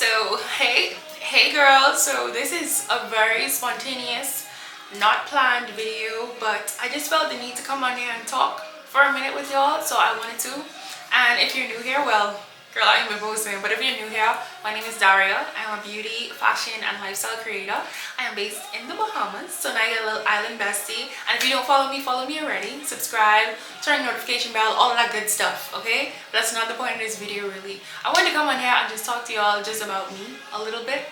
So hey girls, so this is a very spontaneous, not planned video, but I just felt the need to come on here and talk for a minute with y'all, so I wanted to. And if you're new here, well, girl, I ain't been posting, but if you're new here, my name is Daria. I'm a beauty, fashion, and lifestyle creator. I am based in the Bahamas, so now I get a little island bestie. And if you don't follow me already. Subscribe, turn notification bell, all of that good stuff, okay? But that's not the point of this video, really. I wanted to come on here and just talk to y'all just about me a little bit,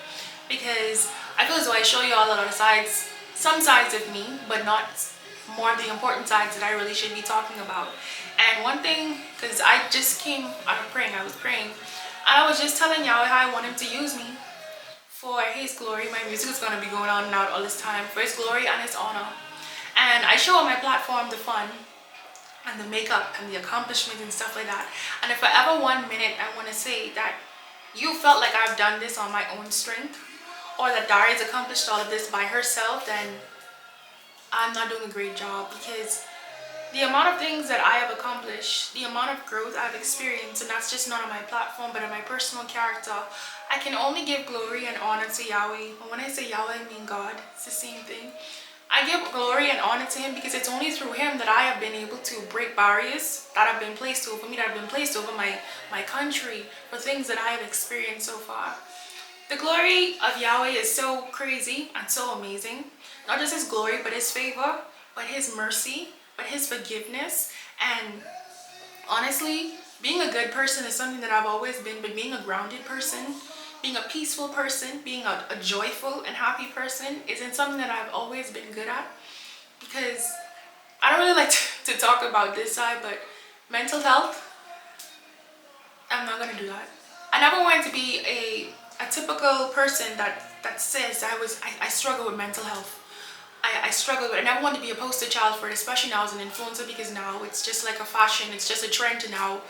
because I feel as though I show y'all a lot of sides, some sides of me, but not more of the important sides that I really should be talking about. And one thing, because I just came out of praying, I was praying, and I was just telling Yahweh how I want him to use me for his glory. My music is going to be going on and out all this time, for his glory and his honor. And I show on my platform the fun and the makeup and the accomplishments and stuff like that. And if for ever 1 minute I want to say that you felt like I've done this on my own strength, or that Daria's accomplished all of this by herself, then I'm not doing a great job. Because the amount of things that I have accomplished, the amount of growth I've experienced, and that's just not on my platform but in my personal character, I can only give glory and honor to Yahweh. And when I say Yahweh, I mean God. It's the same thing. I give glory and honor to him because it's only through him that I have been able to break barriers that have been placed over me, that have been placed over my country, for things that I have experienced so far. The glory of Yahweh is so crazy and so amazing. Not just his glory, but his favor, but his mercy, but his forgiveness. And honestly, being a good person is something that I've always been, but being a grounded person, being a peaceful person, being a joyful and happy person isn't something that I've always been good at. Because I don't really like to talk about this side, but mental health, I'm not going to do that. I never wanted to be a typical person that says I struggle with mental health. I struggle with it. I never wanted to be a poster child for it, especially now as an influencer, because now it's just like a fashion. It's just a trend to now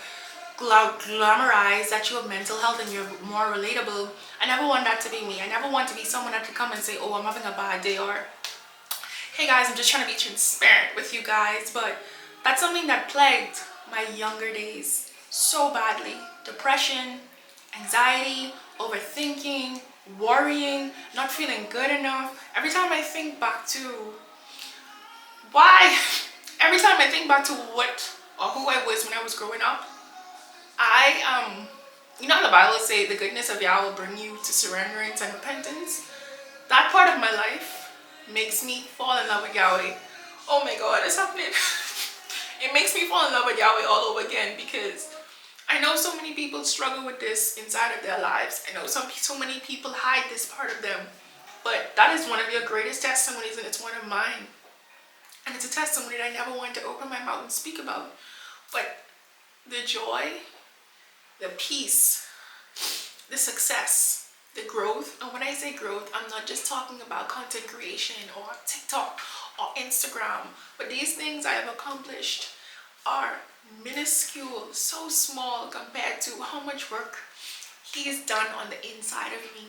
glamorize that you have mental health and you're more relatable. I never want that to be me. I never want to be someone that could come and say, oh, I'm having a bad day, or hey guys, I'm just trying to be transparent with you guys. But that's something that plagued my younger days so badly. Depression, anxiety, overthinking, worrying, not feeling good enough. Every time I think back to what or who I was when I was growing up, you know how the Bible say the goodness of Yahweh will bring you to surrenderance and repentance. That part of my life makes me fall in love with Yahweh. Oh my God, it's happening. It makes me fall in love with Yahweh all over again, because I know so many people struggle with this inside of their lives. I know so many people hide this part of them. But that is one of your greatest testimonies, and it's one of mine. And it's a testimony that I never wanted to open my mouth and speak about. But the joy, the peace, the success, the growth. And when I say growth, I'm not just talking about content creation or TikTok or Instagram. But these things I have accomplished are minuscule, so small compared to how much work he's done on the inside of me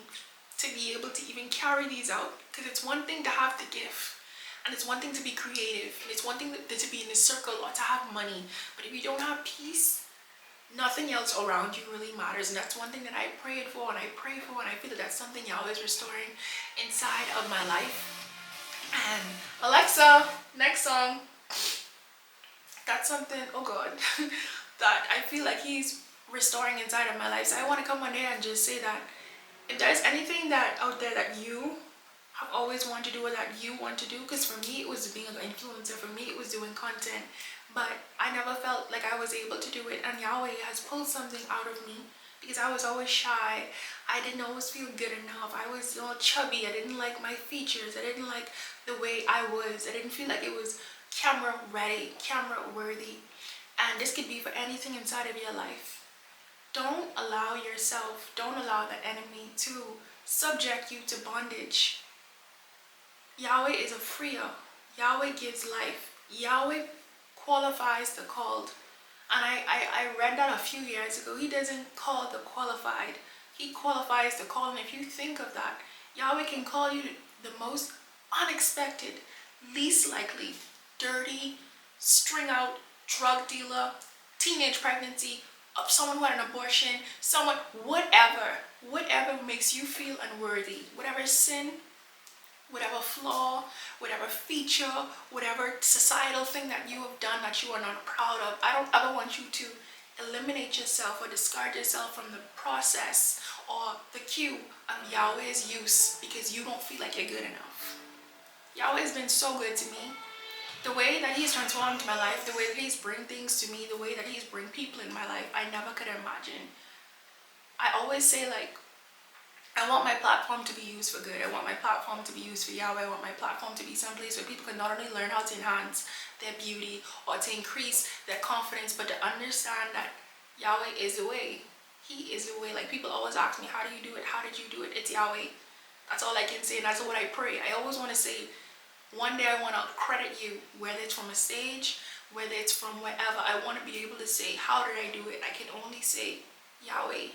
to be able to even carry these out. Because it's one thing to have the gift, and it's one thing to be creative, and it's one thing to be in a circle or to have money. But if you don't have peace, nothing else around you really matters. And that's one thing that I prayed for and I pray for, and I feel that that's something Yahweh is restoring inside of my life. And Alexa, next song. That's something, oh God, that I feel like he's restoring inside of my life. So I want to come on here and just say that if there's anything that out there that you have always wanted to do, or that you want to do, because for me it was being an influencer, for me it was doing content, but I never felt like I was able to do it. And Yahweh has pulled something out of me, because I was always shy. I didn't always feel good enough. I was all chubby. I didn't like my features. I didn't like the way I was. I didn't feel like it was camera ready, camera worthy. And this could be for anything inside of your life. Don't allow the enemy to subject you to bondage. Yahweh is a freer. Yahweh gives life. Yahweh qualifies the called. And I read that a few years ago. He doesn't call the qualified. He qualifies the call. And if you think of that, Yahweh can call you the most unexpected, least likely, dirty, string out, drug dealer, teenage pregnancy, someone who had an abortion, someone, whatever makes you feel unworthy, whatever sin, whatever flaw, whatever feature, whatever societal thing that you have done that you are not proud of. I don't ever want you to eliminate yourself or discard yourself from the process or the queue of Yahweh's use because you don't feel like you're good enough. Yahweh has been so good to me. The way that he's transformed my life, the way that he's bring things to me, the way that he's bring people in my life, I never could imagine. I always say, like, I want my platform to be used for good. I want my platform to be used for Yahweh. I want my platform to be someplace where people can not only learn how to enhance their beauty or to increase their confidence, but to understand that Yahweh is the way. He is the way. Like, people always ask me, how do you do it? How did you do it? It's Yahweh. That's all I can say, and that's what I pray. I always want to say, one day I want to credit you, whether it's from a stage, whether it's from wherever. I want to be able to say, how did I do it? I can only say, Yahweh.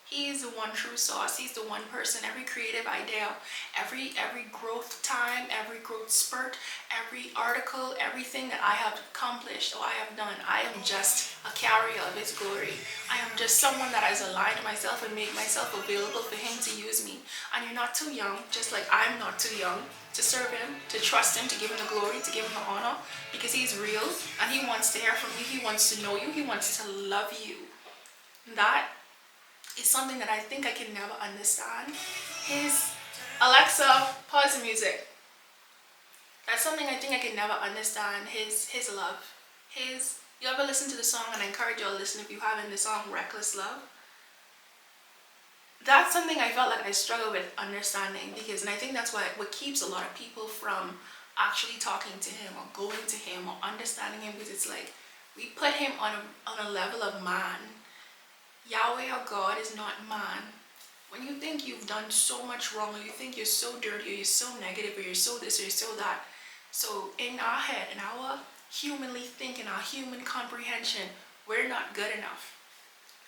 He is the one true source. He's the one person. Every creative idea, every growth time, every growth spurt, every article, everything that I have accomplished or I have done, I am just a carrier of his glory. I am just someone that has aligned myself and made myself available for him to use me. And you're not too young, just like I'm not too young, to serve him, to trust him, to give him the glory, to give him the honor, because he's real and he wants to hear from you. He wants to know you. He wants to love you. That is something that I think I can never understand. His Alexa, pause the music. That's something I think I can never understand. His love. You ever listen to the song, and I encourage you all to listen if you haven't, the song Reckless Love? That's something I felt like I struggle with understanding, because, and I think that's what keeps a lot of people from actually talking to him or going to him or understanding him, because it's like we put him on a level of man. Yahweh or God is not man. When you think you've done so much wrong, or you think you're so dirty, or you're so negative, or you're so this, or you're so that, so in our head, in our humanly thinking, our human comprehension, we're not good enough.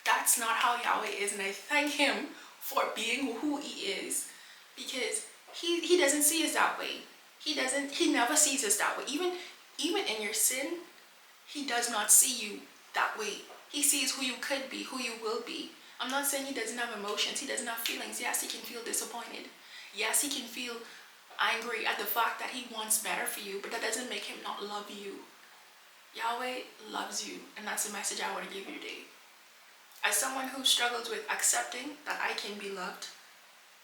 That's not how Yahweh is, and I thank him for being who he is, because he doesn't see us that way. He never sees us that way. Even in your sin, he does not see you that way. He sees who you could be, who you will be. I'm not saying he doesn't have emotions, he doesn't have feelings. Yes, he can feel disappointed. Yes, he can feel angry at the fact that he wants better for you, but that doesn't make him not love you. Yahweh loves you, and that's the message I want to give you today. As someone who struggles with accepting that I can be loved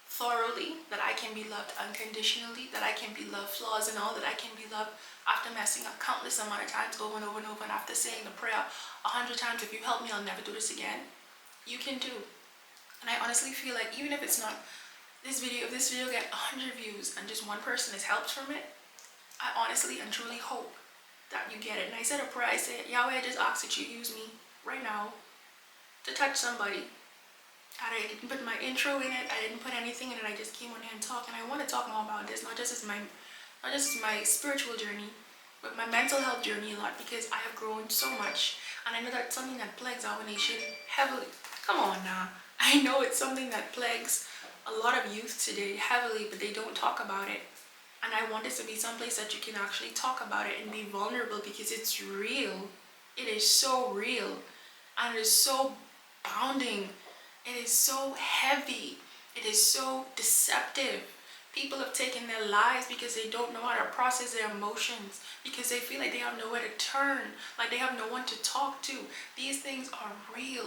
thoroughly, that I can be loved unconditionally, that I can be loved flaws and all, that I can be loved after messing up countless amount of times over and over and over, and after saying the prayer 100 times, if you help me, I'll never do this again. You can too. And I honestly feel like even if it's not this video, if this video get 100 views and just one person is helped from it, I honestly and truly hope that you get it. And I said a prayer, I said, Yahweh, I just ask that you use me right now to touch somebody. And I didn't put my intro in it, I didn't put anything in it, I just came on here and talk. And I want to talk more about this, not just as my spiritual journey, but my mental health journey a lot, because I have grown so much. And I know that's something that plagues our nation heavily. Come on now. I know it's something that plagues a lot of youth today heavily, but they don't talk about it. And I want this to be someplace that you can actually talk about it and be vulnerable, because it's real. It is so real. And it is so bounding. It is so heavy. It is so deceptive. People have taken their lives because they don't know how to process their emotions, because they feel like they have nowhere to turn, like they have no one to talk to. These things are real.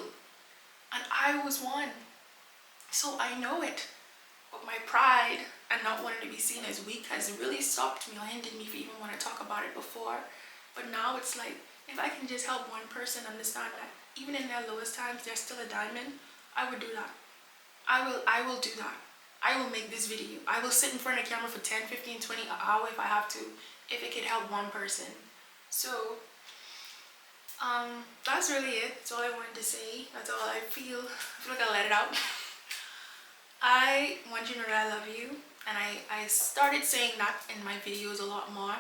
And I was one. So I know it. But my pride and not wanting to be seen as weak has really stopped me or hindered me from even want to talk about it before. But now it's like, if I can just help one person understand that even in their lowest times, they're still a diamond, I would do that. I will do that. I will make this video. I will sit in front of the camera for 10, 15, 20, an hour if I have to, if it could help one person. So, that's really it. That's all I wanted to say. That's all I feel. I feel like I let it out. I want you to know that I love you. And I started saying that in my videos a lot more.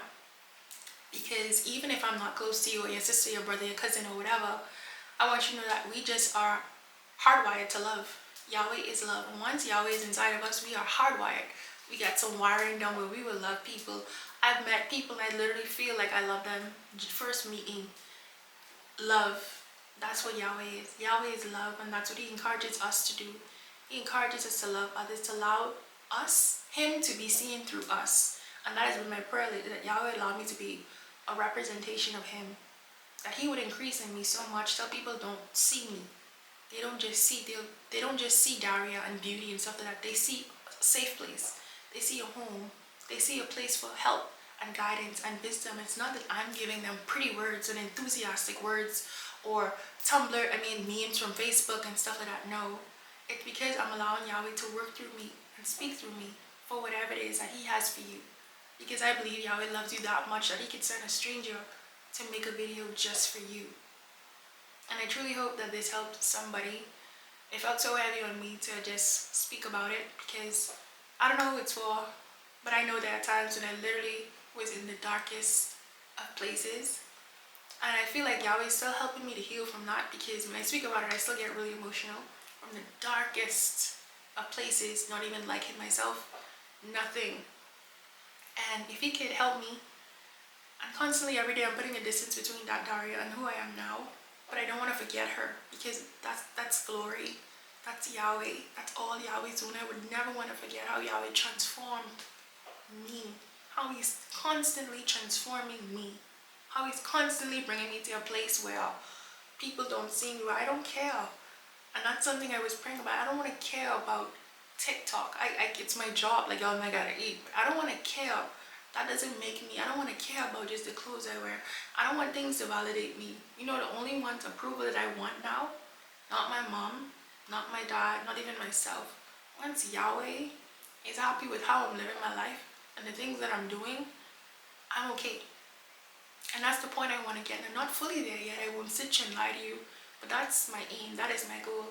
Because even if I'm not close to you, or your sister, your brother, your cousin, or whatever, I want you to know that we just are hardwired to love. Yahweh is love. And once Yahweh is inside of us, we are hardwired. We got some wiring done where we will love people. I've met people and I literally feel like I love them. First meeting, love, That's what Yahweh is. Yahweh is love, and that's what He encourages us to do. He encourages us to love others, to allow us, Him to be seen through us. And that has been my prayer lately, that Yahweh allow me to be a representation of Him. That He would increase in me so much till people don't see me. They don't just see Daria and beauty and stuff like that. They see a safe place. They see a home. They see a place for help and guidance and wisdom. It's not that I'm giving them pretty words and enthusiastic words or memes from Facebook and stuff like that. No. It's because I'm allowing Yahweh to work through me and speak through me for whatever it is that He has for you. Because I believe Yahweh loves you that much that He could send a stranger to make a video just for you. And I truly hope that this helped somebody. It felt so heavy on me to just speak about it because I don't know who it's for, but I know there are times when I literally was in the darkest of places. And I feel like Yahweh is still helping me to heal from that, because when I speak about it, I still get really emotional. From the darkest of places, not even liking myself, nothing. And if He could help me, and constantly every day I'm putting a distance between that Daria and who I am now, but I don't want to forget her, because that's glory. That's Yahweh. That's all Yahweh's doing. I would never want to forget how Yahweh transformed me. How He's constantly transforming me. How He's constantly bringing me to a place where people don't see me, where I don't care. And that's something I was praying about. I don't want to care about TikTok. It's my job. Like, oh, I gotta eat. I don't want to care. That doesn't make me. I don't want to care about just the clothes I wear. I don't want things to validate me. You know, the only one's approval that I want now, not my mom, not my dad, not even myself. Once Yahweh is happy with how I'm living my life and the things that I'm doing, I'm okay. And that's the point I want to get. I'm not fully there yet. I won't sit and lie to you. But that's my aim. That is my goal.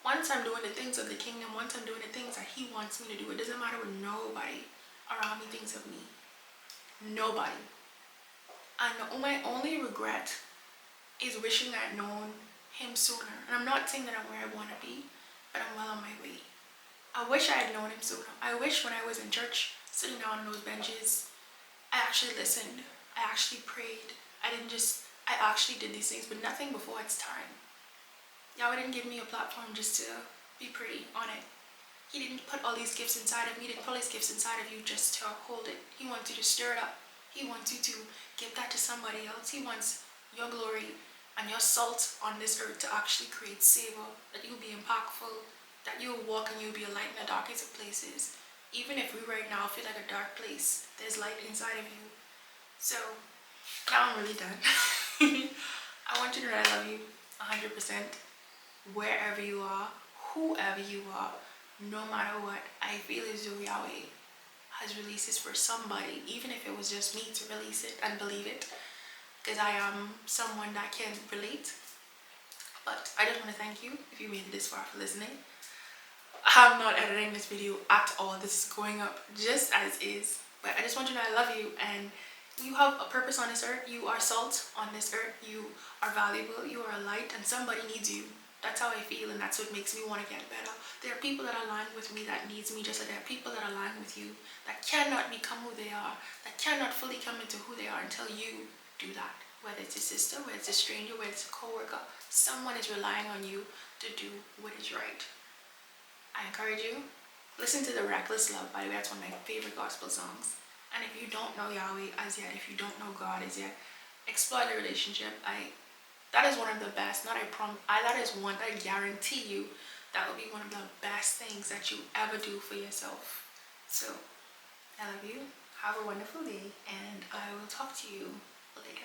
Once I'm doing the things of the kingdom, once I'm doing the things that He wants me to do, it doesn't matter what nobody around me thinks of me. Nobody. And my only regret is wishing I'd known Him sooner. And I'm not saying that I'm where I want to be, but I'm well on my way. I wish I had known Him sooner. I wish when I was in church, sitting down on those benches, I actually listened. I actually prayed. I actually did these things, but nothing before its time. Yahweh didn't give me a platform just to be pretty on it. He didn't put all these gifts inside of me. He didn't put all these gifts inside of you just to hold it. He wants you to stir it up. He wants you to give that to somebody else. He wants your glory and your salt on this earth to actually create savor, that you'll be impactful, that you'll walk and you'll be a light in the darkest of places. Even if we right now feel like a dark place, there's light inside of you. So, now I'm really done. I want you to know that I love you 100%. Wherever you are, whoever you are, no matter what, I feel as though Yahweh has released this for somebody, even if it was just me to release it and believe it, because I am someone that can relate. But I just want to thank you if you made it this far for listening. I'm not editing this video at all. This is going up just as is. But I just want you to know I love you, and you have a purpose on this earth. You are salt on this earth. You are valuable. You are a light, and somebody needs you. That's how I feel, and that's what makes me want to get better. There are people that align with me that needs me, just like there are people that align with you that cannot become who they are, that cannot fully come into who they are until you do that. Whether it's a sister, whether it's a stranger, whether it's a co-worker, someone is relying on you to do what is right. I encourage you, listen to the Reckless Love. By the way, that's one of my favorite gospel songs. And if you don't know Yahweh as yet, if you don't know God as yet, explore the relationship. That is one of the best, that is one, I guarantee you, that will be one of the best things that you ever do for yourself. So, I love you. Have a wonderful day, and I will talk to you later.